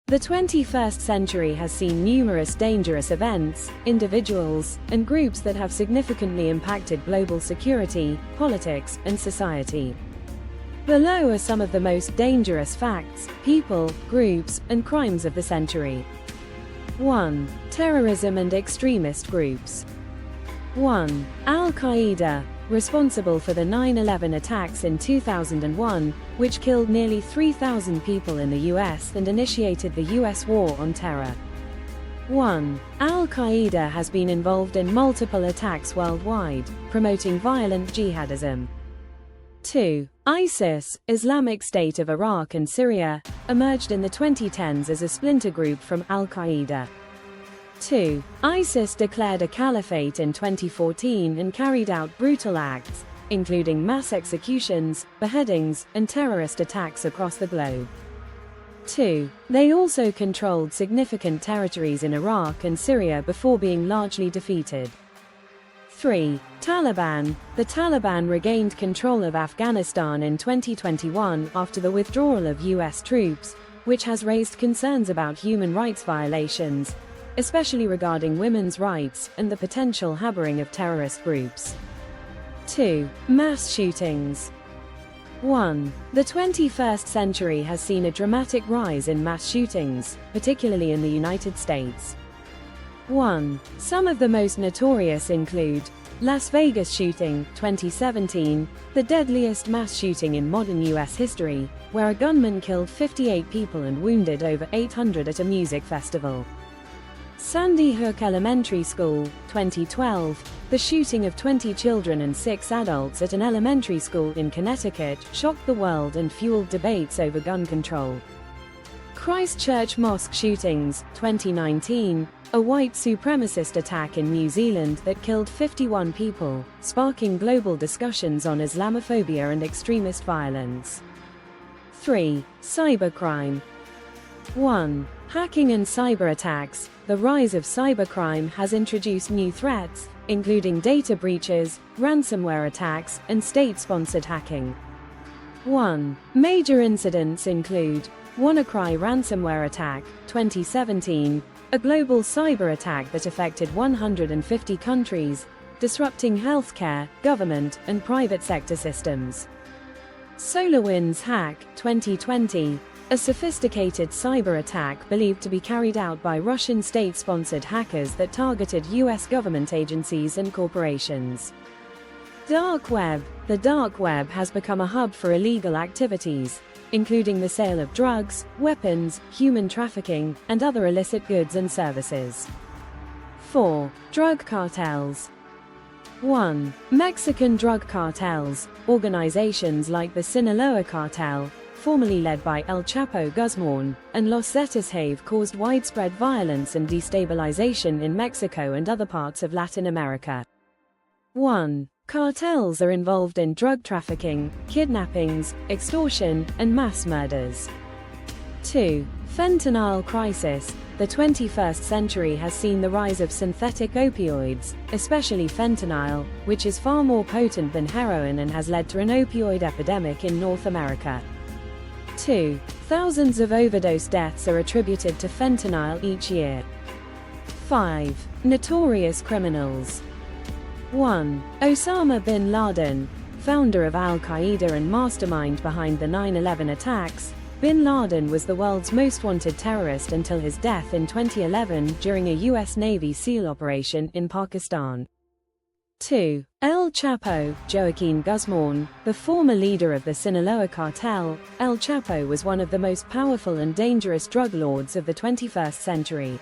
The 21st century has seen numerous dangerous events, individuals, and groups that have significantly impacted global security, politics, and society. Below are some of the most dangerous facts, people, groups, and crimes of the century. 1. Terrorism and extremist groups. 1. Al-Qaeda, responsible for the 9/11 attacks in 2001, which killed nearly 3,000 people in the US and initiated the US War on Terror. 1. Al-Qaeda has been involved in multiple attacks worldwide, promoting violent jihadism. 2. ISIS, Islamic State of Iraq and Syria, emerged in the 2010s as a splinter group from Al-Qaeda. 2. ISIS declared a caliphate in 2014 and carried out brutal acts, including mass executions, beheadings, and terrorist attacks across the globe. 2. They also controlled significant territories in Iraq and Syria before being largely defeated. 3. Taliban. The Taliban regained control of Afghanistan in 2021 after the withdrawal of US troops, which has raised concerns about human rights violations, especially regarding women's rights and the potential harboring of terrorist groups. 2. Mass shootings. 1. The 21st century has seen a dramatic rise in mass shootings, particularly in the United States. 1. Some of the most notorious include Las Vegas shooting, 2017, the deadliest mass shooting in modern US history, where a gunman killed 58 people and wounded over 800 at a music festival. Sandy Hook Elementary School, 2012, the shooting of 20 children and 6 adults at an elementary school in Connecticut shocked the world and fueled debates over gun control. Christchurch mosque shootings, 2019, a white supremacist attack in New Zealand that killed 51 people, sparking global discussions on Islamophobia and extremist violence. 3. Cybercrime. 1. Hacking and cyber attacks. The rise of cybercrime has introduced new threats, including data breaches, ransomware attacks, and state-sponsored hacking. 1. Major incidents include WannaCry ransomware attack, 2017, a global cyber attack that affected 150 countries, disrupting healthcare, government, and private sector systems. SolarWinds hack, 2020, a sophisticated cyber attack believed to be carried out by Russian state-sponsored hackers that targeted US government agencies and corporations. Dark web. The dark web has become a hub for illegal activities, including the sale of drugs, weapons, human trafficking, and other illicit goods and services. 4. Drug cartels. 1. Mexican drug cartels. Organizations like the Sinaloa cartel, formerly led by El Chapo Guzman, and Los Zetas have caused widespread violence and destabilization in Mexico and other parts of Latin America. 1. Cartels are involved in drug trafficking, kidnappings, extortion, and mass murders. 2. Fentanyl crisis. The 21st century has seen the rise of synthetic opioids, especially fentanyl, which is far more potent than heroin and has led to an opioid epidemic in North America. 2. Thousands of overdose deaths are attributed to fentanyl each year. 5. Notorious criminals. 1. Osama bin Laden. Founder of Al-Qaeda and mastermind behind the 9/11 attacks, bin Laden was the world's most wanted terrorist until his death in 2011 during a US Navy SEAL operation in Pakistan. 2. El Chapo, Joaquin Guzman, the former leader of the Sinaloa cartel. El Chapo was one of the most powerful and dangerous drug lords of the 21st century.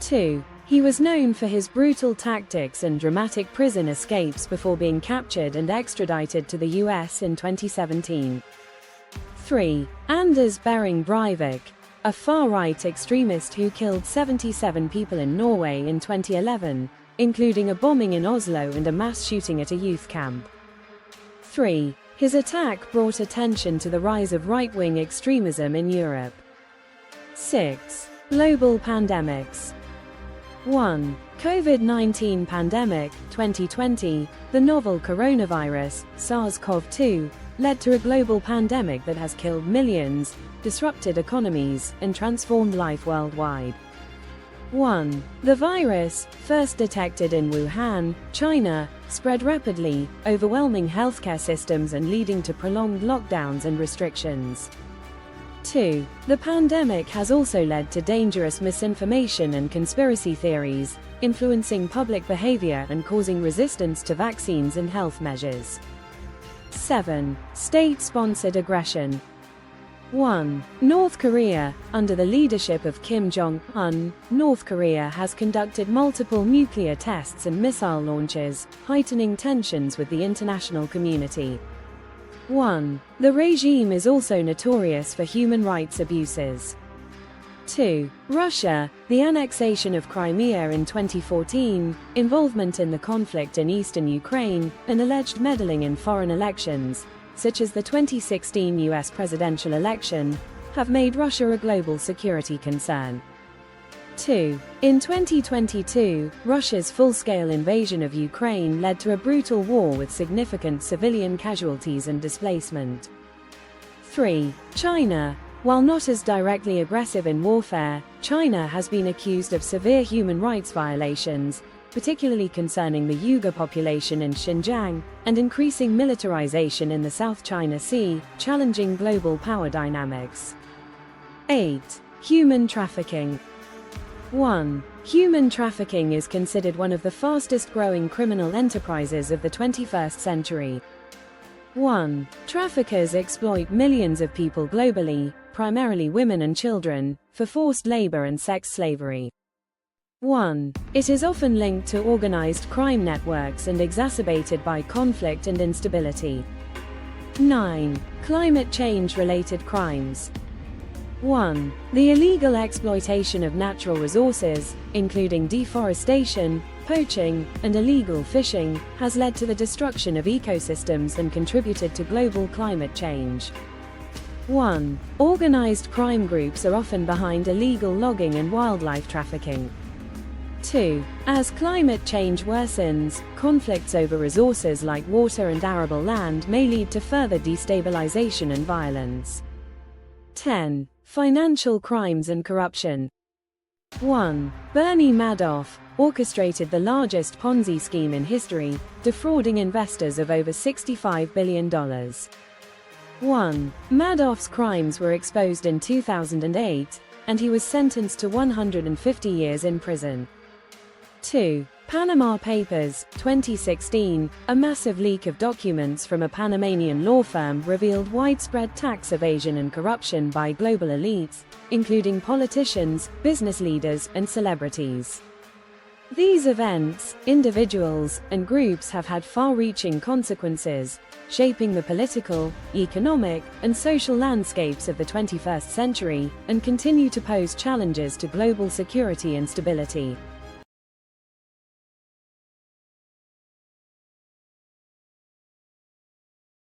2. He was known for his brutal tactics and dramatic prison escapes before being captured and extradited to the US in 2017. 3. Anders Behring Breivik, a far-right extremist who killed 77 people in Norway in 2011, including a bombing in Oslo and a mass shooting at a youth camp. 3. His attack brought attention to the rise of right-wing extremism in Europe. 6. Global pandemics. 1. COVID-19 pandemic, 2020, the novel coronavirus, SARS-CoV-2, led to a global pandemic that has killed millions, disrupted economies, and transformed life worldwide. 1. The virus, first detected in Wuhan, China, spread rapidly, overwhelming healthcare systems and leading to prolonged lockdowns and restrictions. 2. The pandemic has also led to dangerous misinformation and conspiracy theories, influencing public behavior and causing resistance to vaccines and health measures. 7. State-sponsored aggression. 1. North Korea. Under the leadership of Kim Jong-un, North Korea has conducted multiple nuclear tests and missile launches, heightening tensions with the international community. 1. The regime is also notorious for human rights abuses. 2. Russia. The annexation of Crimea in 2014, involvement in the conflict in eastern Ukraine, and alleged meddling in foreign elections, such as the 2016 US presidential election, have made Russia a global security concern. 2. In 2022, Russia's full-scale invasion of Ukraine led to a brutal war with significant civilian casualties and displacement. 3. China. While not as directly aggressive in warfare, China has been accused of severe human rights violations, particularly concerning the Uyghur population in Xinjiang, and increasing militarization in the South China Sea, challenging global power dynamics. 8. Human trafficking. 1. Human trafficking is considered one of the fastest-growing criminal enterprises of the 21st century. 1. Traffickers exploit millions of people globally, primarily women and children, for forced labor and sex slavery. 1. It is often linked to organized crime networks and exacerbated by conflict and instability. 9. Climate change-related crimes. 1. The illegal exploitation of natural resources, including deforestation, poaching, and illegal fishing, has led to the destruction of ecosystems and contributed to global climate change. 1. Organized crime groups are often behind illegal logging and wildlife trafficking. 2. As climate change worsens, conflicts over resources like water and arable land may lead to further destabilization and violence. 10. Financial crimes and corruption. 1. Bernie Madoff orchestrated the largest Ponzi scheme in history, defrauding investors of over $65 billion. 1. Madoff's crimes were exposed in 2008, and he was sentenced to 150 years in prison. 2. Panama Papers, 2016, a massive leak of documents from a Panamanian law firm revealed widespread tax evasion and corruption by global elites, including politicians, business leaders, and celebrities. These events, individuals, and groups have had far-reaching consequences, shaping the political, economic, and social landscapes of the 21st century, and continue to pose challenges to global security and stability.